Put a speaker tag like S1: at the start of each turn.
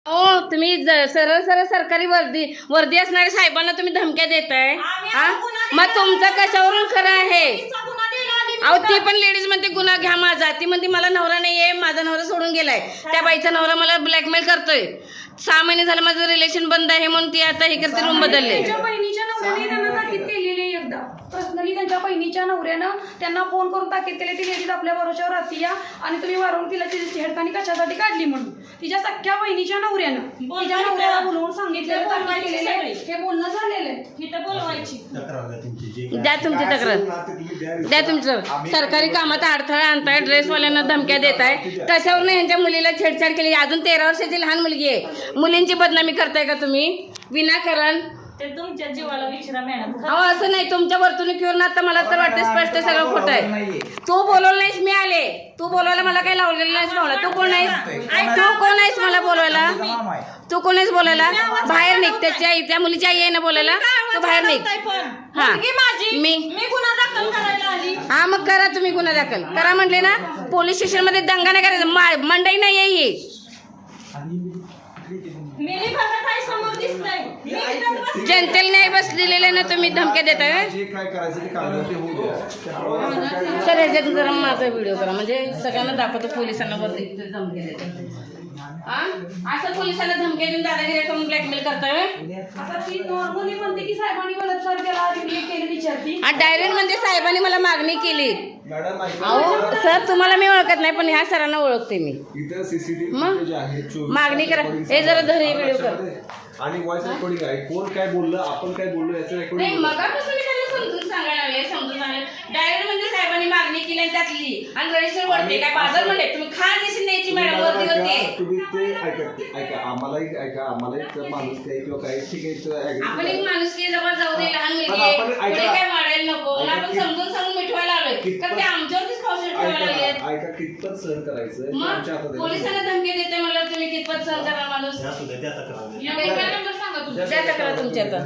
S1: हो तुम्ही सरळ सरळ सरकारी वर्दी असणाऱ्या साहेबांना तुम्ही धमक्या देताय हा? मग तुमचं कशावरून खरं आहे? अहो ती पण लेडीज म्हणते गुन्हा घ्या माझा, ती म्हणते मला नवरा नाहीये, माझा नवरा सोडून गेलाय, त्या बाईचा नवरा मला ब्लॅकमेल करतोय, 6 महिने झालं माझं रिलेशन बंद आहे म्हणून ती आता हे करते, रूम बदलले.
S2: बहिणीच्या नवऱ्याने त्यांना ताकीद केलेली एकदा पर्सनली, त्यांच्या बहिणीच्या नवऱ्यानं त्यांना फोन करून ताकीद केली ती लेडीज आपल्या भरोश्यावर राहती या आणि तुम्ही वारवून तिला तिची छेडखानी कशासाठी काढली म्हणून. तिच्या सख्या बहिणीच्या नवऱ्यानं तिच्या नवऱ्याला बोलवून सांगितलेलं, ताकीद केलेलं, हे बोलणं झालेलं आहे. तिथं बोलवायची
S1: द्या तुमची तक्रार, द्या तुमचं. सरकारी कामात अडथळा आणताय, ड्रेसवाल्यांना धमक्या देताय, कशावरून ह्यांच्या मुलीला छेडछाड केली. अजून 13 वर्षाची लहान मुलगी आहे, मुलींची बदनामी करताय का तुम्ही विनाकारण?
S2: ते तुमच्या जीवाला विचारा मॅडम.
S1: अहो असं नाही, तुमच्या वर्तणुकीवरून आता मला तर वाटतं स्पष्ट सगळं खोटं आहे. तू बोलवलं नाहीस, मी आले. तू बोलवायला मला काही लावलेलं नाहीस भावना. तू कोण आहेस? तू कोण आहेस मला बोलवायला? तू कोण आहेस बोलायला? बाहेर निघ. त्या मुलीची आई आहे ना बोलायला, तू बाहेर निघ. हा मी
S2: गुन्हा दाखल करायला आली.
S1: हा मग करा, तुम्ही गुन्हा दाखल करा म्हटले ना. पोलीस स्टेशन मध्ये दंगा नाही करायचा, मंडई नाही आहे ही. जनतेला नाही बस दिलेले ना, तुम्ही धमक्या देताय. सर ह्याच्यात जरा माझा व्हिडिओ करा, म्हणजे सगळ्यांना दाखवतो पोलिसांना बदली धमक्या देतात. असं पोलिसांना धमक्या देऊन दादागिरी करून ब्लॅकमेल करताय.
S2: आता ती नॉर्मली म्हणते की साहेबांनी बलात्कार केला, केली विचारती.
S1: डायरेक्ट म्हणजे साहेबांनी मला मागणी केली. अहो सर तुम्हाला मी ओळखत नाही, पण ह्या सरांना ओळखते मी. मग मागणी करा. हे जरा धरी व्हिडिओ कर
S3: आणि व्हॉइस रेकॉर्डिंग आहे, कोण काय बोललं, आपण काय बोललो याचं
S1: नाही.
S3: रेकॉर्डिंग.
S1: मगापासून मी त्यांना समजून सांगायला लागले, समजून सांगायला. डायरेक्ट म्हणजे साहेबांनी मागणी केली आणि त्यातली आणि रजिस्टर वरती काय बाजार म्हणले तुम्ही खा देशील न्यायची मॅडम वरती होते.
S3: तुम्ही ते ऐका आम्हालाही माणूस काय किंवा काय ठीक आहे.
S1: आपण एक माणूस की जवळ जाऊ दे, लहान मुलगी आहे, पुढे काय वाढायला नको. आपण समजून सांगून मिठवायला आलोय, तर ते आमच्यावरतीच पावसाळ्यात ठेवायला लागलेत.
S3: ऐका कितपत सहन करायचं
S1: मग पोलिसांना धमकी देते मला, तुम्ही कितपत सहन करा माणूस. द्या तक्रार तुमच्या आता.